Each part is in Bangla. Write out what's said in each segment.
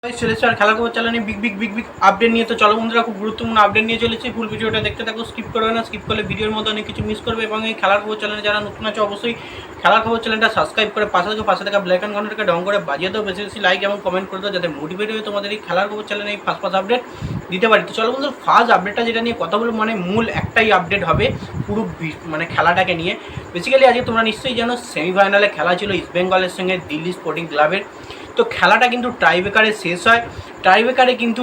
চলে এসেছে আর খেলার খবর চ্যানেলে বিগ আপডেট নিয়ে। তো চলো বন্ধুরা, খুব গুরুত্বপূর্ণ আপডেট নিয়ে চলেছে। ফুল ভিডিওটা দেখতে থাকো, স্কিপ করবে না। স্কিপ করলে ভিডিওর মধ্যে অনেক কিছু মিস করবে। এবং এই খেলার খবর চ্যানেলে যারা নতুন আছে অবশ্যই খেলার খবর চ্যানেলটা সাবস্ক্রাইব করে পাশে থাকা ব্ল্যাক অ্যান্ড ঘন্টাটাকে ডাউন করে বাজিয়ে দাও। বেশি লাইক এবং কমেন্ট করে দাও, যাতে মোটিভেট হয়ে তোমাদের এই খেলার খবর চ্যানেলে এই ফার্স্ট আপডেট দিতে পারি। তো চলো বন্ধু, ফার্স্ট আপডেটটা যেটা নিয়ে কথা বলবো, মানে মূল একটাই আপডেট হবে পুরো মানে খেলাটাকে নিয়ে। বেসিক্যালি আজকে তোমরা নিশ্চয়ই জানো সেমিফাইনালে খেলা ছিল ইস্ট বেঙ্গলের সঙ্গে দিল্লি স্পোর্টিং ক্লাবের। তো খেলাটা কিন্তু টাইব্রেকারে শেষ হয়। টাইব্রেকারে কিন্তু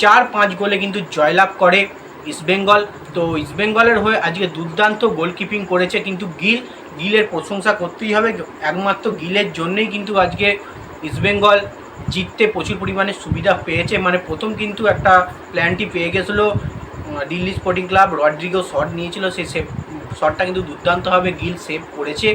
4-5 গোলে কিন্তু জয়লাভ করে ইস্টবেঙ্গল। তো ইস্টবেঙ্গলের হয়ে আজকে দুর্দান্ত গোলকিপিং করেছে কিন্তু গিলের প্রশংসা করতেই হবে। একমাত্র গিলের জন্যই কিন্তু আজকে ইস্টবেঙ্গল জিততে প্রচুর পরিমাণে সুবিধা পেয়েছে। মানে প্রথম কিন্তু একটা প্ল্যানটি পেয়ে গেছিলো Delhi sporting club, Rodrigo shot নিয়েছিল, সেই শটটা কিন্তু দুর্দান্তভাবে গিল সেভ করেছে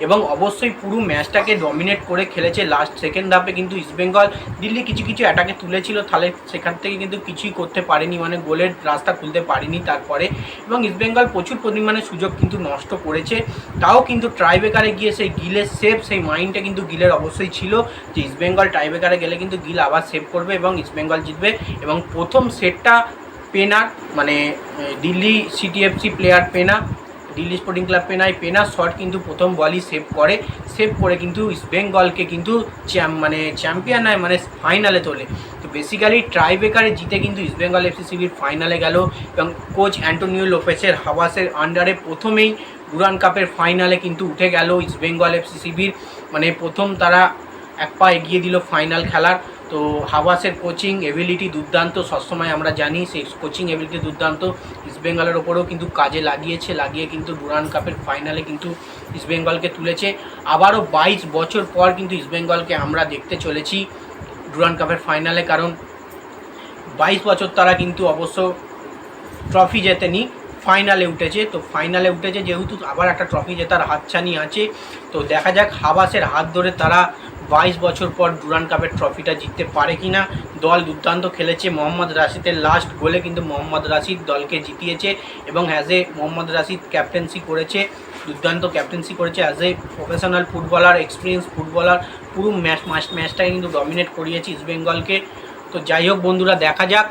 এবং অবশ্যই পুরো ম্যাচটাকে ডমিনেট করে খেলেছে। লাস্ট সেকেন্ড হাফে কিন্তু ইস্টবেঙ্গল দিল্লি কিছু অ্যাটাকে তুলেছিল, তাহলে সেখান থেকে কিন্তু কিছুই করতে পারেনি, মানে গোলের রাস্তা খুলতে পারেনি তারপরে। এবং ইস্টবেঙ্গল প্রচুর পরিমাণে সুযোগ কিন্তু নষ্ট করেছে। তাও কিন্তু টাইব্রেকারে গিয়ে সেই গিলের সেভ, সেই মাইন্ডটা কিন্তু গিলের অবশ্যই ছিল যে ইস্টবেঙ্গল টাইব্রেকারে গেলে কিন্তু গিল আবার সেভ করবে এবং ইস্টবেঙ্গল জিতবে। এবং প্রথম সেটটা পেনার, মানে দিল্লি সিটিএফসি প্লেয়ার পেনা, দিল্লি স্পোর্টিং ক্লাব পেনার শট কিন্তু প্রথম বলই সেভ করে কিন্তু ইস্টবেঙ্গলকে কিন্তু চ্যাম্পিয়ন হয়, মানে ফাইনালে তোলে। তো বেসিক্যালি টাইব্রেকারে জিতে কিন্তু ইস্টবেঙ্গল এফসিসিবির ফাইনালে গেল এবং কোচ অ্যান্টোনিও লোপেসের হাওয়াসের আন্ডারে প্রথমেই ডুরান্ড কাপের ফাইনালে কিন্তু উঠে গেল ইস্টবেঙ্গল এফসিসিবির। মানে প্রথম তারা এক পা এগিয়ে দিল ফাইনাল খেলার। তো হাওয়াসের কোচিং এবিলিটি দুর্দান্ত, সবসময় আমরা জানি সেই কোচিং এবিলিটি দুর্দান্ত। ইস্টবেঙ্গলের ওপরেও কিন্তু কাজে লাগিয়ে কিন্তু ডুরান্ড কাপের ফাইনালে কিন্তু ইস্টবেঙ্গলকে তুলেছে। আবারও 22 বছর পর কিন্তু ইস্টবেঙ্গলকে আমরা দেখতে চলেছি ডুরান্ড কাপের ফাইনালে, কারণ 22 বছর তারা কিন্তু অবশ্য ট্রফি জেতেনি, ফাইনালে উঠেছে। তো ফাইনালে উঠেছে যেহেতু আবার একটা ট্রফি জেতার হাতছানি আছে। তো দেখা যাক হাওয়াসের হাত ধরে তারা 22 বছর পর ডুরান্ড কাপের ট্রফিটা জিততে পারে কি না। দল দুর্দান্ত খেলেছে, মোহাম্মদ রাশিদের লাস্ট গোলে কিন্তু মোহাম্মদ রাশিদ দলকে জিতিয়েছে এবং মোহাম্মদ রাশিদ ক্যাপ্টেন্সি করেছে, দুর্দান্ত ক্যাপ্টেন্সি করেছে as a professional footballer, experience footballer. পুরো ম্যাচটাকে কিন্তু ডমিনেট করিয়েছে ইস্টবেঙ্গলকে। তো যাই হোক বন্ধুরা, দেখা যাক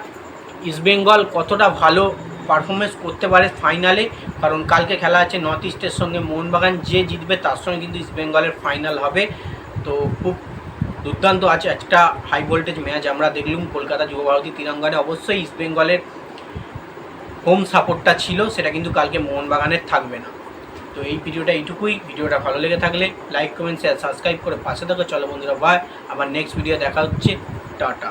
ইস্টবেঙ্গল কতটা ভালো পারফরমেন্স করতে পারে ফাইনালে, কারণ কালকে খেলা আছে নর্থ ইস্টের সঙ্গে মোহনবাগান। যে জিতবে তার সঙ্গে কিন্তু ইস্টবেঙ্গলের ফাইনাল হবে। তো খুব দুর্দান্ত আছে একটা হাই ভোল্টেজ ম্যাচ আমরা দেখলাম কলকাতা যুবভারতী ক্রীড়াঙ্গনে। অবশ্যই ইস্টবেঙ্গলের হোম সাপোর্টটা ছিল, সেটা কিন্তু কালকে মোহনবাগানের থাকবে না। তো এই ভিডিওটা এইটুকুই। ভিডিওটা ভালো লেগে থাকলে লাইক কমেন্ট শেয়ার সাবস্ক্রাইব করে পাশে থাকো। চলো বন্ধুরা, বাই, আবার নেক্সট ভিডিও দেখা হচ্ছে, টাটা।